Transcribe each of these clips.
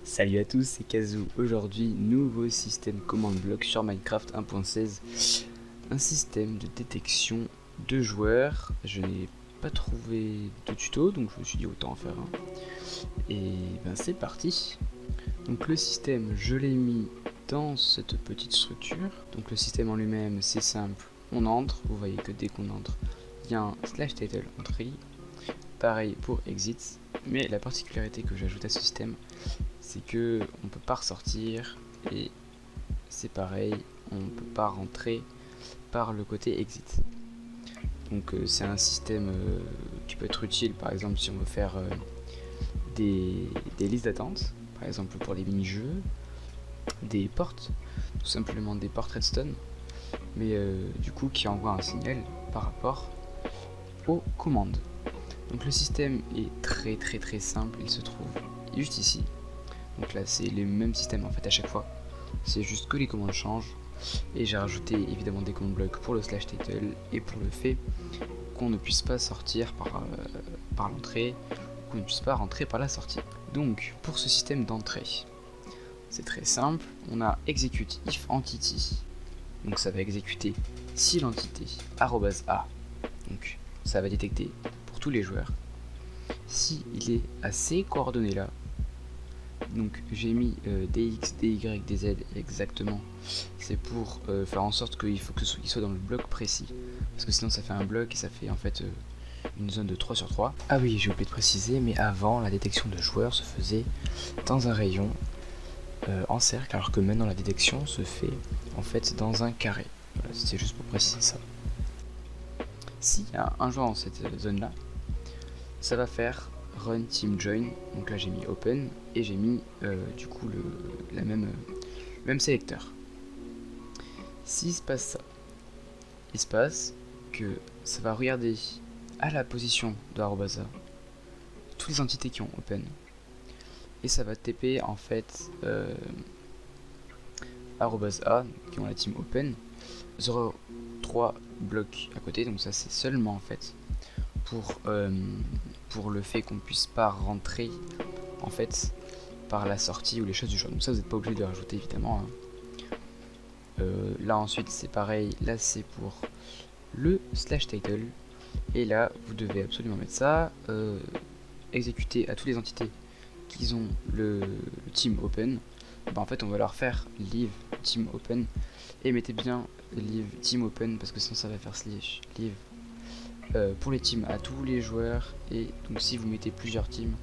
Salut à tous, c'est Kazoo. Aujourd'hui, nouveau système command block sur Minecraft 1.16. Un système de détection de joueurs. Je n'ai pas trouvé de tuto, donc je me suis dit autant en faire un. Et ben c'est parti. Donc le système, je l'ai mis dans cette petite structure. Donc le système en lui-même, c'est simple. On entre, vous voyez que dès qu'on entre, il y a un slash title entrée. Pareil pour exit. Mais la particularité que j'ajoute à ce système, c'est que on peut pas ressortir, et c'est pareil, on peut pas rentrer par le côté exit. Donc c'est un système qui peut être utile, par exemple si on veut faire des listes d'attente, par exemple pour des mini-jeux, des portes, tout simplement des portes redstone, mais du coup qui envoie un signal par rapport aux commandes. Donc le système est très simple, il se trouve juste ici. Donc là c'est le même système en fait à chaque fois, c'est juste que les commandes changent. Et j'ai rajouté évidemment des command blocks pour le slash title et pour le fait qu'on ne puisse pas sortir par l'entrée, qu'on ne puisse pas rentrer par la sortie. Donc pour ce système d'entrée, c'est très simple, on a execute if entity, donc ça va exécuter si l'entité @a, donc ça va détecter pour tous les joueurs si il est à ces coordonnées là. Donc j'ai mis dx, dy, dz exactement, c'est pour faire en sorte qu'il faut qu'il soit dans le bloc précis, parce que sinon ça fait un bloc et ça fait en fait une zone de 3 sur 3. Ah oui, j'ai oublié de préciser, mais avant la détection de joueurs se faisait dans un rayon en cercle, alors que maintenant la détection se fait en fait dans un carré. Voilà, c'était juste pour préciser ça. S'il y a un joueur dans cette zone là, ça va faire run team join, donc là j'ai mis open et j'ai mis du coup le même sélecteur. S'il se passe ça, il se passe que ça va regarder à la position de @a toutes les entités qui ont open et ça va TP en fait @a qui ont la team open 0,3 blocs à côté, donc ça c'est seulement en fait pour le fait qu'on puisse pas rentrer en fait par la sortie ou les choses du jeu. Donc ça vous n'êtes pas obligé de rajouter évidemment hein. Là ensuite c'est pareil, là c'est pour le slash title et là vous devez absolument mettre ça, exécuter à toutes les entités qui ont le team open. Bah, en fait on va leur faire leave team open et mettez bien leave team open parce que sinon ça va faire slash leave pour les teams à tous les joueurs. Et donc si vous mettez plusieurs teams,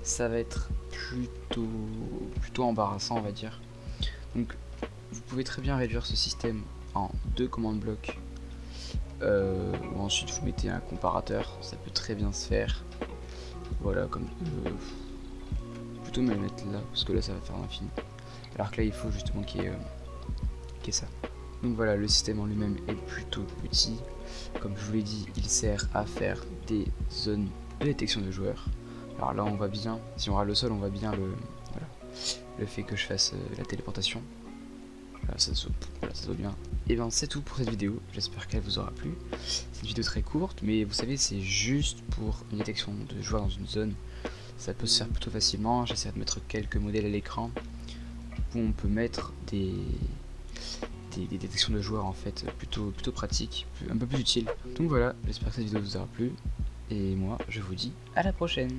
ça va être plutôt embarrassant on va dire. Donc vous pouvez très bien réduire ce système en 2 command blocks ou ensuite vous mettez un comparateur, ça peut très bien se faire. Voilà, comme plutôt me le mettre là parce que là ça va faire l'infini, alors que là il faut justement qu'il y ait ça. Donc voilà, le système en lui-même est plutôt petit. Comme je vous l'ai dit, il sert à faire des zones de détection de joueurs. Alors là on voit bien, si on regarde le sol on voit bien le fait que je fasse la téléportation. Voilà, ça se voit bien. Et bien c'est tout pour cette vidéo, j'espère qu'elle vous aura plu. C'est une vidéo très courte, mais vous savez c'est juste pour une détection de joueurs dans une zone. Ça peut se faire plutôt facilement, j'essaie de mettre quelques modèles à l'écran où on peut mettre des détections de joueurs en fait plutôt pratiques, un peu plus utiles. Donc voilà, j'espère que cette vidéo vous aura plu et moi je vous dis à la prochaine.